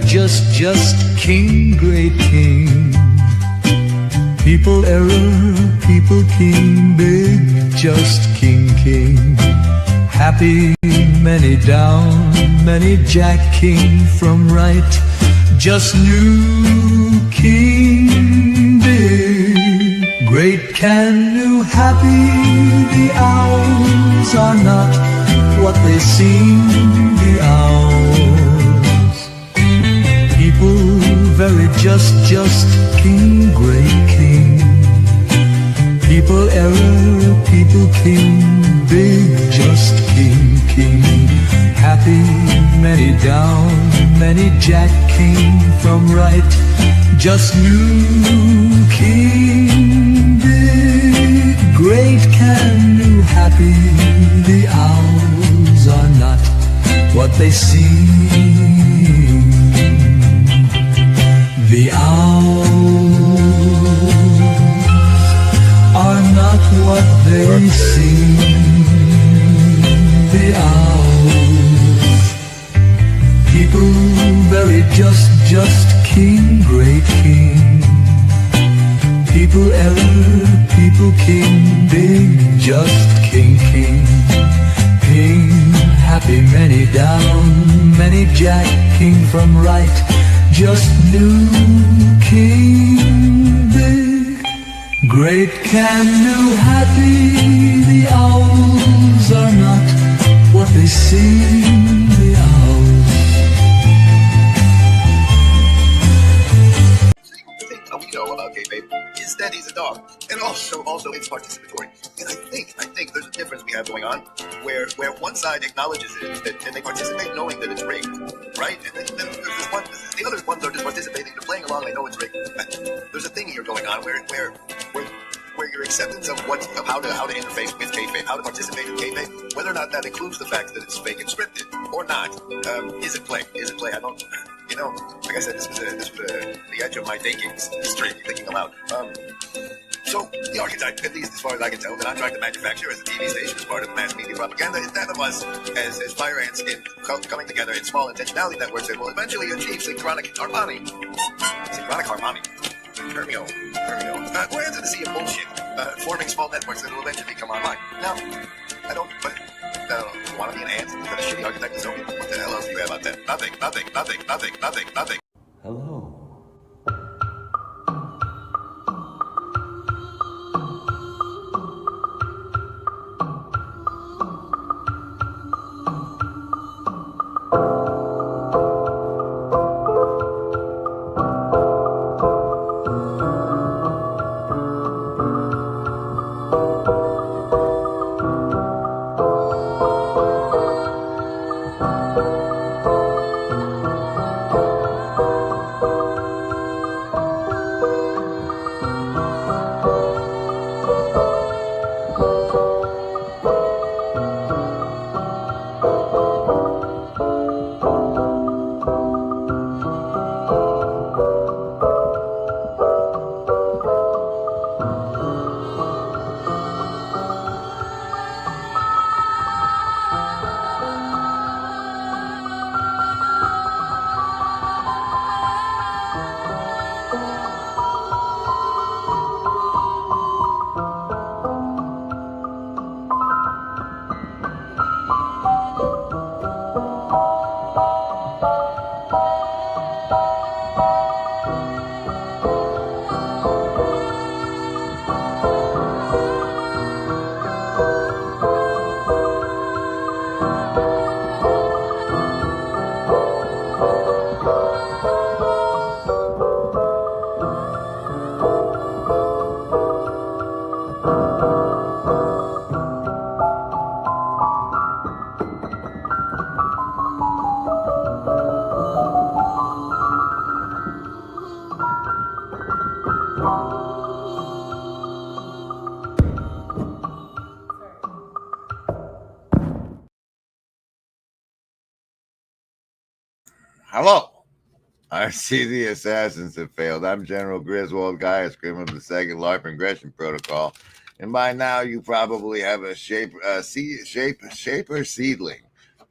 just king, great king. People error, people king, big, just king, king. Happy, many down, many jack, king from right. Just new king, big, great, can, new, happy. The owls are not what they seem, the owls. People very just king, great king. People error, people king, big, just king, king. Happy, many down, many jack, king from right. Just new king, big, great, can, new, happy. The owls are not what they seem. The owls are not what they seem. The owls, people very just king, great king. People error, people king, big, just king, king. King, happy, many down, many jack, king from right. Just new king, big, great, can, new, happy. The owls are not what they seem, the owls. The thing we know about gay babe is that he's a dog, and also it's participatory. And I think there's a difference we have going on, where one side acknowledges it and they participate knowing that it's rigged, right? And then there's this one, the other ones are just participating, they're playing along, they know it's rigged. There's a thing here going on where your acceptance of how to interface with kayfabe, how to participate in kayfabe, whether or not that includes the fact that it's fake and scripted or not, is it play? I don't, like I said, this was the edge of my thinking thinking aloud. So the archetype, at least as far as I can tell, that I'm trying to manufacture as a TV station, as part of mass media propaganda, is that of us as fire ants coming together in small intentionality networks that will eventually achieve synchronic harmony. Hermio. We're into the sea of bullshit, forming small networks that will eventually come online. Now, I don't want to be an ant, but a shitty architect is only. What the hell else do you have out there? Nothing. Hello. Hello. I see the assassins have failed. I'm General Griswold Guy, Scream of the Second LARP Ingression Protocol. And by now you probably have a shaper seedling.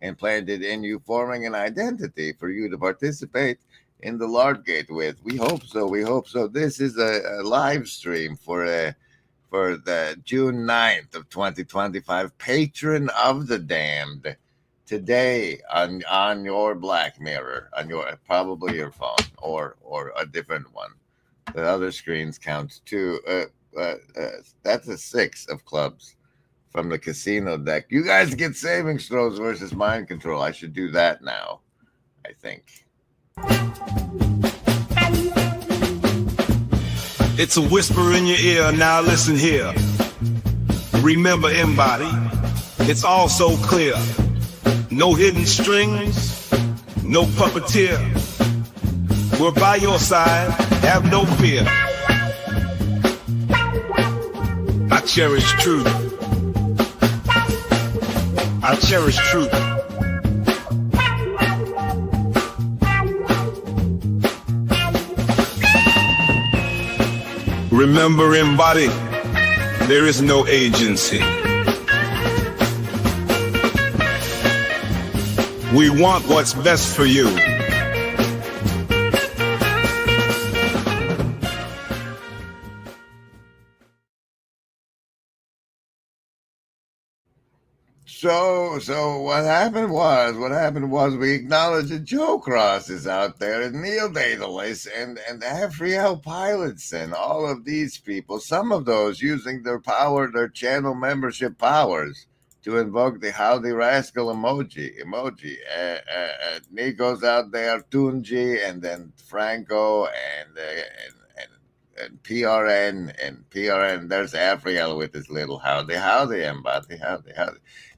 implanted in you, forming an identity for you to participate in the Lord Gate with. We hope so. We hope so. This is a live stream for the June 9th of 2025, Patron of the Damned. Today on your Black Mirror, on your probably your phone or a different one. The other screens count too. That's a 6 of clubs from the casino deck. You guys get savings throws versus mind control. I should do that now, I think. It's a whisper in your ear, now listen here. Remember, embody, it's all so clear. No hidden strings, no puppeteer. We're by your side, have no fear. I cherish truth. I cherish truth. Remember, embody, there is no agency. We want what's best for you. So what happened was we acknowledged that Joe Cross is out there and Neil Daedalus and Afriel Pilotson, all of these people, some of those using their power, their channel membership powers to invoke the Howdy Rascal emoji. Nico's out there, Tunji, and then Franco and PRN. There's Afriel with his little howdy, embody, howdy.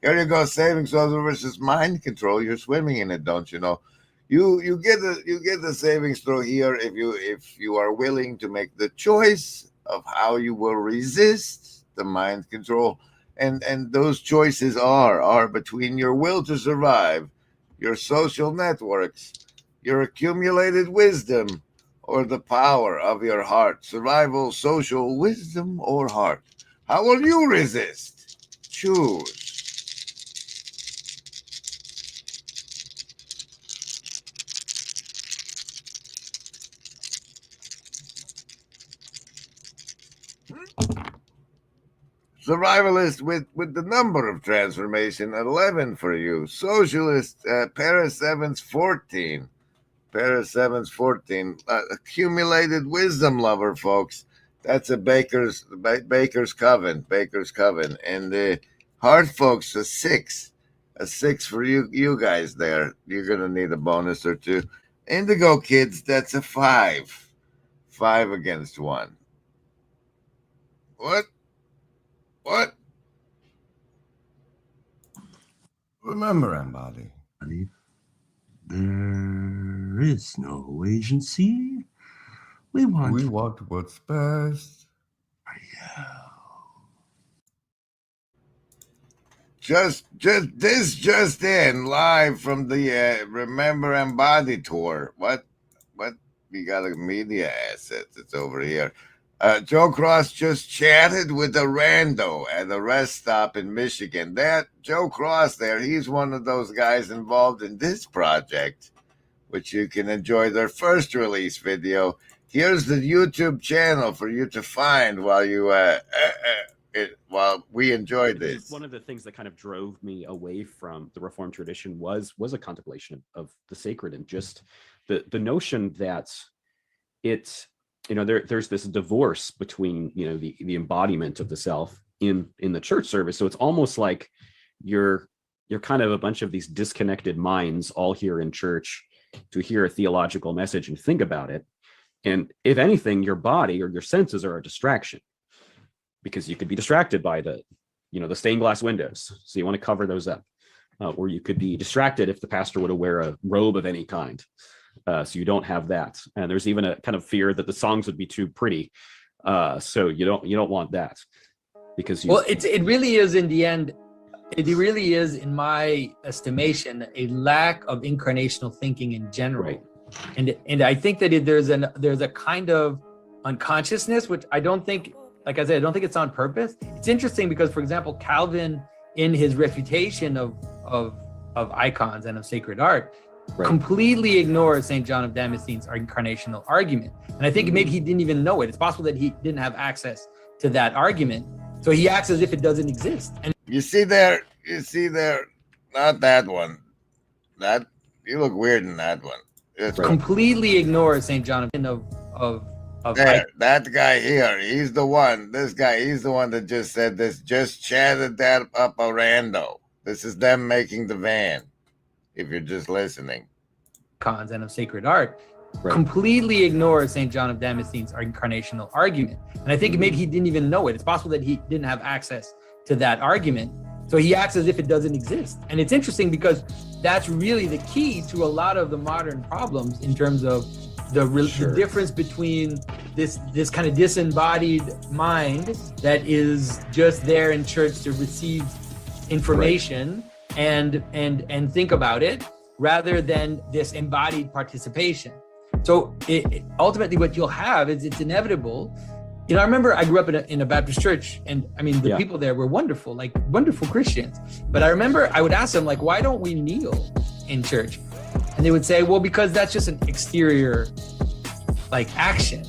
Here you go, savings throws versus mind control. You're swimming in it, don't you know? You get the savings throw here if you are willing to make the choice of how you will resist the mind control, and those choices are between your will to survive, your social networks, your accumulated wisdom, or the power of your heart. Survival, social, wisdom, or heart. How will you resist? Choose. Survivalist with the number of transformation, 11 for you. Socialist, Paris 7's 14. Paris 7's 14. Accumulated wisdom lover, folks. That's a Baker's Coven. And the heart folks, a 6. A 6 for you guys there. You're going to need a bonus or two. Indigo kids, that's a 5. 5 against 1. What? Remember, embody. There is no agency. We want what's best. Just in, live from the Remember Embody tour. What? We got a media asset that's over here. Joe Cross just chatted with a rando at a rest stop in Michigan. That Joe Cross there, he's one of those guys involved in this project, which you can enjoy their first release video. Here's the YouTube channel for you to find while you while we enjoy this. One of the things that kind of drove me away from the Reformed tradition was a contemplation of the sacred, and just the notion that it's, there's this divorce between, the embodiment of the self in the church service. So it's almost like you're kind of a bunch of these disconnected minds all here in church to hear a theological message and think about it. And if anything, your body or your senses are a distraction, because you could be distracted by the stained glass windows. So you want to cover those up. Or you could be distracted if the pastor were to wear a robe of any kind. So you don't have that. And there's even a kind of fear that the songs would be too pretty. So you don't want that, because it really is, in the end, it really is, in my estimation, a lack of incarnational thinking in general. Right. And I think that there's a kind of unconsciousness, which I don't think, like I said, I don't think it's on purpose. It's interesting because, for example, Calvin, in his refutation of of icons and of sacred art, completely ignores St. John of Damascene's incarnational argument. And I think maybe he didn't even know it. It's possible that he didn't have access to that argument. So he acts as if it doesn't exist. And you see there, not that one. That you look weird in that one. It's completely ignores St. John of there, that guy here, he's the one. This guy, he's the one that just said this, just chatted that up a rando. This is them making the van, if you're just listening. Icons and of sacred art, completely ignores St. John of Damascene's incarnational argument. And I think maybe he didn't even know it. It's possible that he didn't have access to that argument. So he acts as if it doesn't exist. And it's interesting because that's really the key to a lot of the modern problems in terms of the difference between this kind of disembodied mind that is just there in church to receive information and think about it, rather than this embodied participation. So ultimately what you'll have is, it's inevitable. You know, I remember I grew up in a Baptist church, and I mean, the people there were wonderful, like wonderful Christians. But I remember I would ask them, like, why don't we kneel in church? And they would say, well, because that's just an exterior, like, action.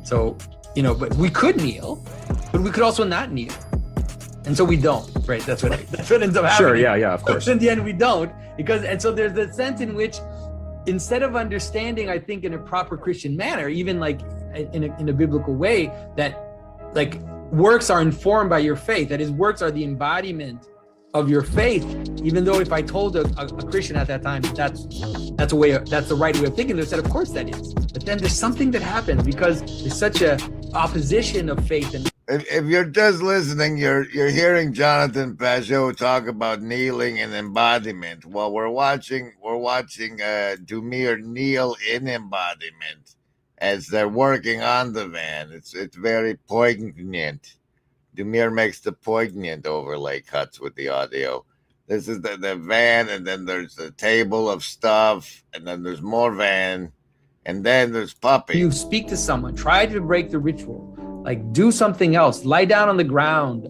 So, you know, but we could kneel, but we could also not kneel. And so we don't, right? That's what ends up happening. Sure, yeah, of course. In the end, we don't, and so there's the sense in which, instead of understanding, I think, in a proper Christian manner, even like in a biblical way, that like works are informed by your faith. That is, works are the embodiment of your faith. Even though if I told a Christian at that time that's the right way of thinking, they said, of course that is. But then there's something that happens because there's such a opposition of faith. And if you're just listening, you're hearing Jonathan Pajot talk about kneeling and embodiment. Well, we're watching Dumir kneel in embodiment as they're working on the van. It's very poignant. Dumir makes the poignant overlay cuts with the audio. This is the van, and then there's the table of stuff, and then there's more van, and then there's puppy. You speak to someone, try to break the ritual, like do something else, lie down on the ground,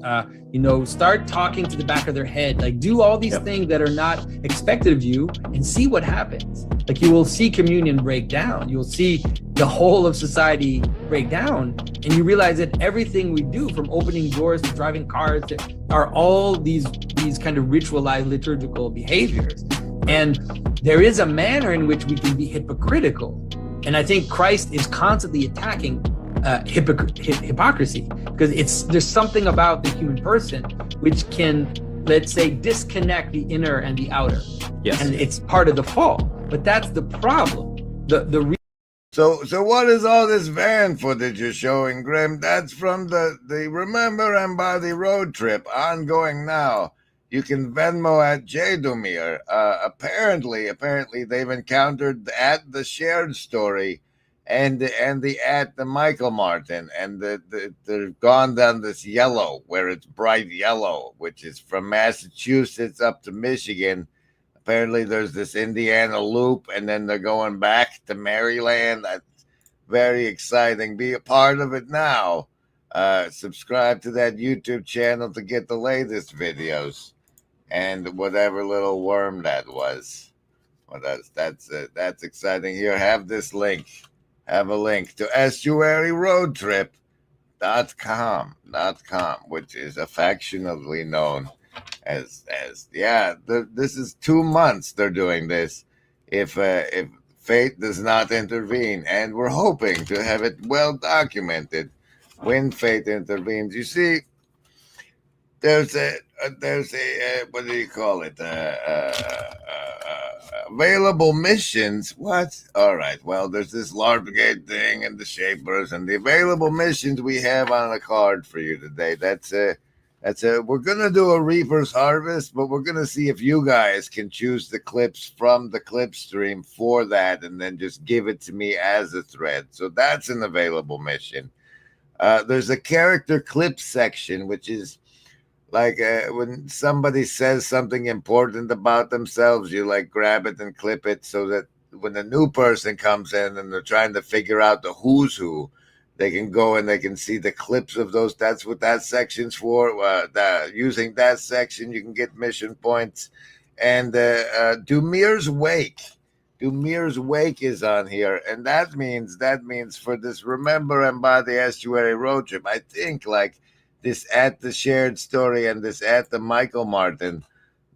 start talking to the back of their head, like do all these things that are not expected of you, and see what happens. Like, you will see communion break down. You will see the whole of society break down. And you realize that everything we do, from opening doors to driving cars, are all these kind of ritualized liturgical behaviors. And there is a manner in which we can be hypocritical. And I think Christ is constantly attacking hypocrisy, because there's something about the human person which can, let's say, disconnect the inner and the outer. Yes. And it's part of the fall. But that's the problem. So what is all this van footage you're showing, Grim? That's from the Remember Embody road trip, ongoing now. You can Venmo at JDumir. Apparently they've encountered at the shared story and the at the Michael Martin, and they've gone down this yellow, where it's bright yellow, which is from Massachusetts up to Michigan. Apparently there's this Indiana loop, and then they're going back to Maryland. That's very exciting. Be a part of it now. Subscribe to that YouTube channel to get the latest videos, and whatever little worm that was. Well, that's exciting. Here, have this link. Have a link to estuaryroadtrip.com, which is affectionately known as this is 2 months they're doing this, if fate does not intervene, and we're hoping to have it well documented when fate intervenes. You see, there's a what do you call it, available missions. What? All right, well, there's this LARP Brigade thing and the Shapers, and the available missions we have on a card for you today. We're gonna do a Reaper's Harvest, but we're gonna see if you guys can choose the clips from the clip stream for that, and then just give it to me as a thread. So that's an available mission. There's a character clip section, which is like when somebody says something important about themselves, you like grab it and clip it, so that when a new person comes in and they're trying to figure out the who's who, they can go and they can see the clips of those. That's what that section's for. Using that section, you can get mission points. And Dumir's Wake. Dumir's Wake is on here, and that means for this Remember Embody Estuary road trip, I think like this at the Shared Story and this at the Michael Martin,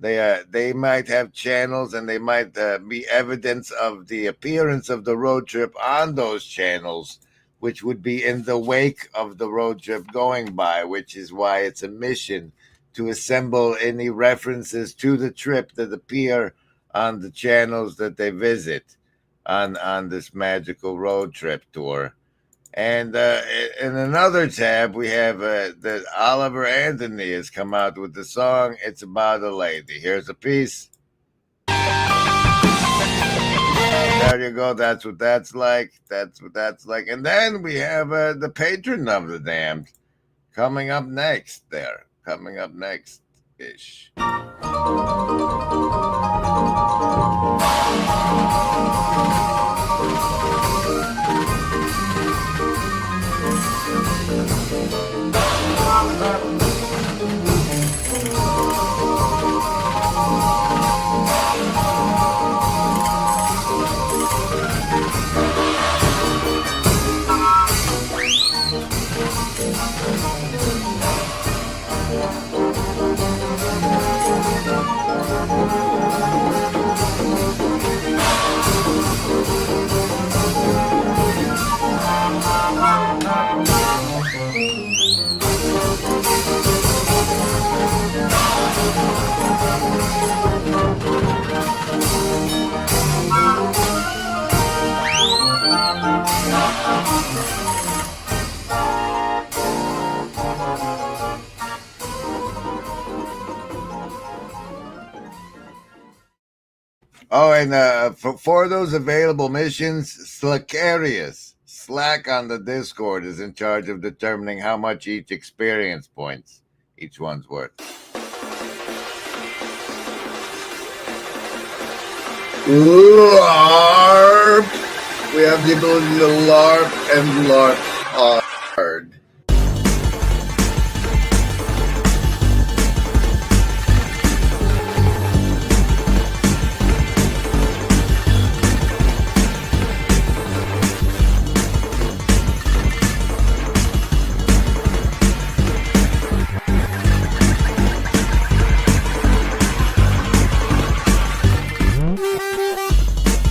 they might have channels, and they might be evidence of the appearance of the road trip on those channels, which would be in the wake of the road trip going by, which is why it's a mission to assemble any references to the trip that appear on the channels that they visit on this magical road trip tour. And in another tab, we have that Oliver Anthony has come out with the song "It's About a Lady." Here's a piece. There you go. That's what that's like. That's what that's like. And then we have the Patron of the Damned coming up next. Coming up next ish. Oh, and for those available missions, Slack on the Discord is in charge of determining how much each experience points each one's worth. LARP! We have the ability to LARP and LARP hard.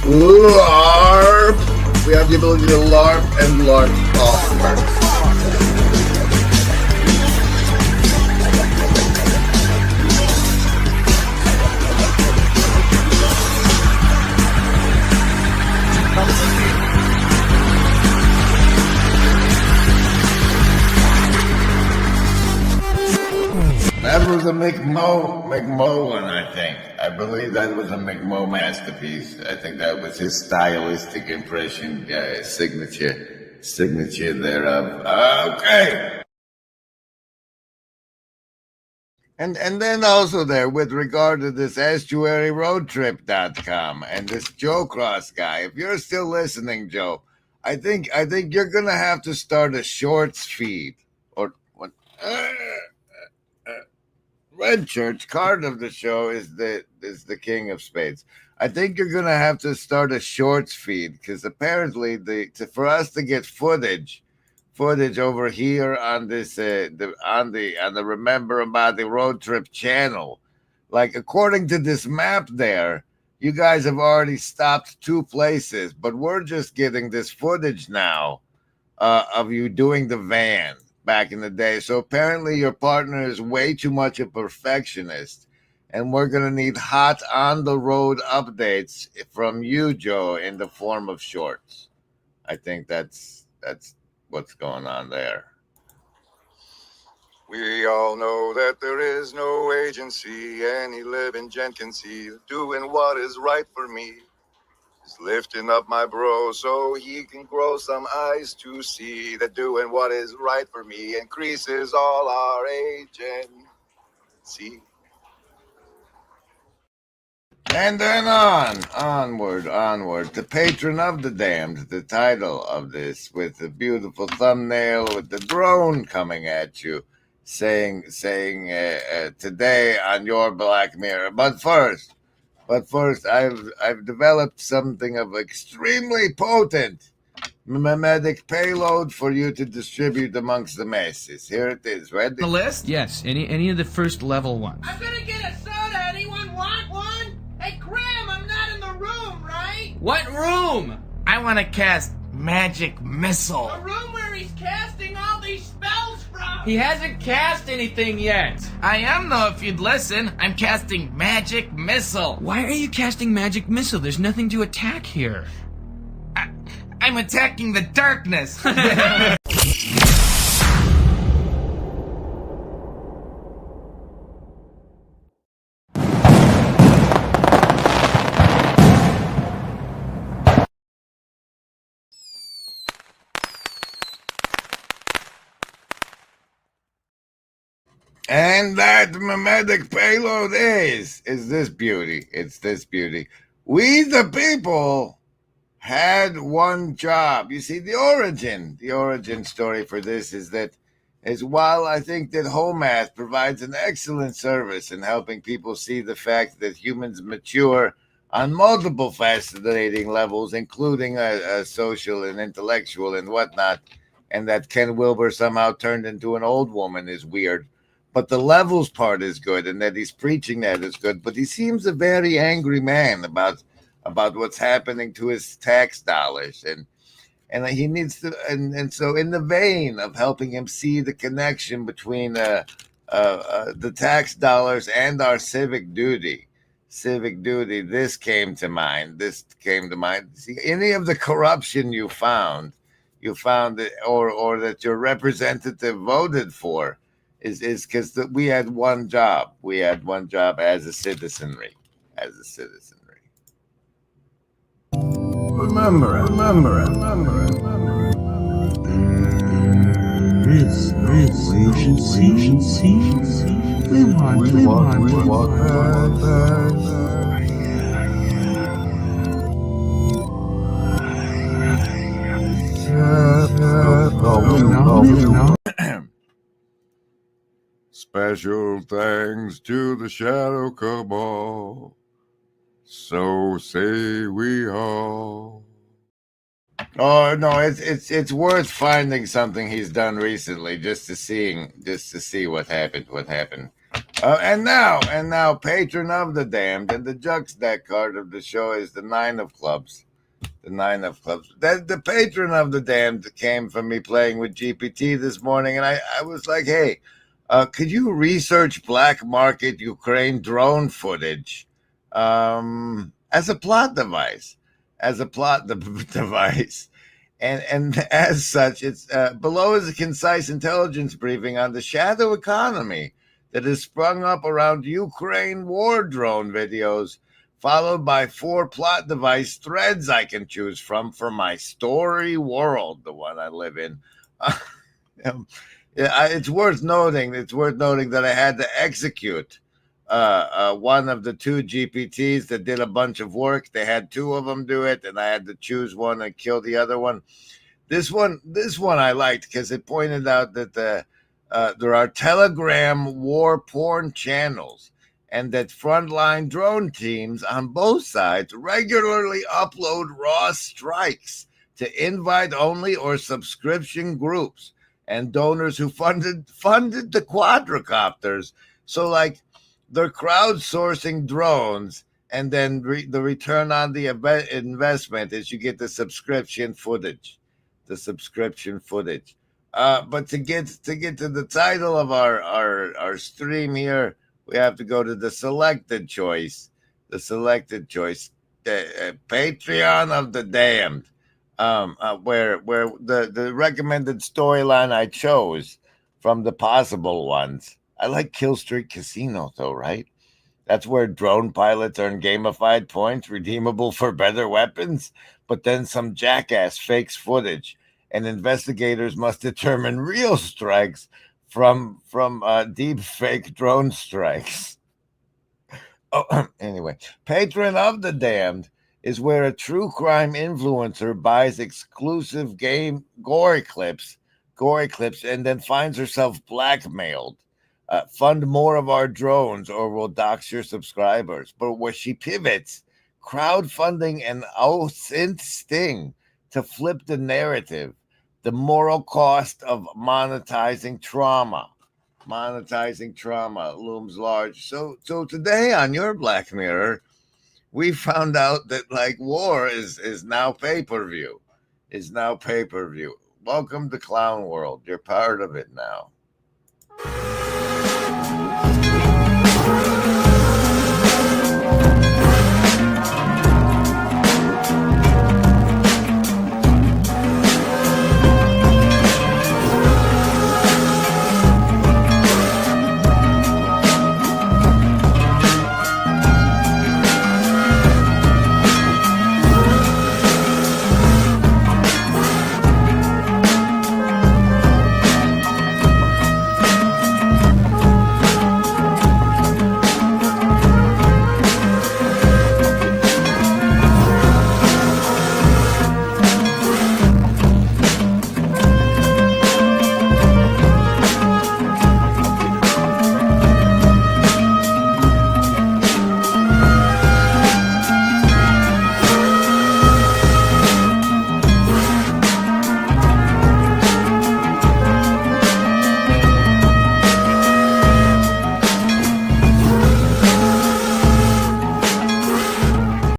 LARP! We have the ability to LARP and LARP hard. That was a McMo one, I think. I believe that was a McMo masterpiece. I think that was his stylistic impression, signature thereof. Okay. And then also there, with regard to this estuaryroadtrip.com and this Joe Cross guy, if you're still listening, Joe, I think you're gonna have to start a shorts feed or what. Red Church, card of the show, is the king of spades. I think you're gonna have to start a shorts feed, because apparently for us to get footage over here on this on the Remember About the Road Trip channel, like according to this map there, you guys have already stopped 2 places, but we're just getting this footage now of you doing the van back in the day. So apparently your partner is way too much a perfectionist, and we're going to need hot on the road updates from you, Joe, in the form of shorts. I think that's what's going on there. We all know that there is no agency any living gent can see doing what is right for me. Is lifting up my bro so he can grow some eyes to see that doing what is right for me increases all our agency. And then onward, to Patron of the Damned, the title of this, with the beautiful thumbnail with the drone coming at you, saying today on your Black Mirror. But first, But first, I've developed something of extremely potent mimetic payload for you to distribute amongst the masses. Here it is. Ready? The list? Yes, any of the first level ones. I'm gonna get a soda. Anyone want one? Hey, Graham, I'm not in the room, right? What room? I want to cast magic missile. A room where he's casting all these spells from. He hasn't cast anything yet. I am, though, if you'd listen. I'm casting magic missile. Why are you casting magic missile? There's nothing to attack here. I'm attacking the darkness. And that mimetic payload is this beauty. It's this beauty. We the people had one job. You see, the origin story for this is while I think that home math provides an excellent service in helping people see the fact that humans mature on multiple fascinating levels, including a social and intellectual and whatnot, and that Ken Wilber somehow turned into an old woman is weird. But the levels part is good, and that he's preaching that is good. But he seems a very angry man about what's happening to his tax dollars, and he needs to. And so, in the vein of helping him see the connection between the tax dollars and our civic duty, this came to mind. See, any of the corruption you found it, or that your representative voted for. Is because we had one job. We had one job as a citizenry. Remember. There is no agency. We want No. Special thanks to the Shadow Cabal. So say we all. Oh no, it's worth finding something he's done recently just to see what happened. And now, Patron of the Damned, and the Jux deck card of the show is the Nine of Clubs. The Patron of the Damned came from me playing with GPT this morning, and I was like, hey, could you research black market Ukraine drone footage as a plot device? And as such, it's below is a concise intelligence briefing on the shadow economy that has sprung up around Ukraine war drone videos, followed by 4 plot device threads I can choose from for my story world, the one I live in. It's worth noting that I had to execute one of the 2 GPTs that did a bunch of work. They had 2 of them do it, and I had to choose one and kill the other one. This one I liked because it pointed out that there are Telegram war porn channels, and that frontline drone teams on both sides regularly upload raw strikes to invite-only or subscription groups and donors who funded the quadricopters. So, like, they're crowdsourcing drones, and then the return on the investment is you get the subscription footage. But to get to the title of our stream here, we have to go to the selected choice, Patron of the Damned, where the recommended storyline I chose from the possible ones. I like Kill Street Casino, though, right? That's where drone pilots earn gamified points redeemable for better weapons, but then some jackass fakes footage, and investigators must determine real strikes from deep fake drone strikes. Oh, anyway, Patron of the Damned is where a true crime influencer buys exclusive game gore clips, and then finds herself blackmailed Fund more of our drones or we'll dox your subscribers. But where she pivots, crowdfunding and synth sting to flip the narrative, the moral cost of monetizing trauma. Monetizing trauma looms large. So today on your Black Mirror, we found out that like war is now pay-per-view. Is now pay-per-view. Welcome to Clown World. You're part of it now.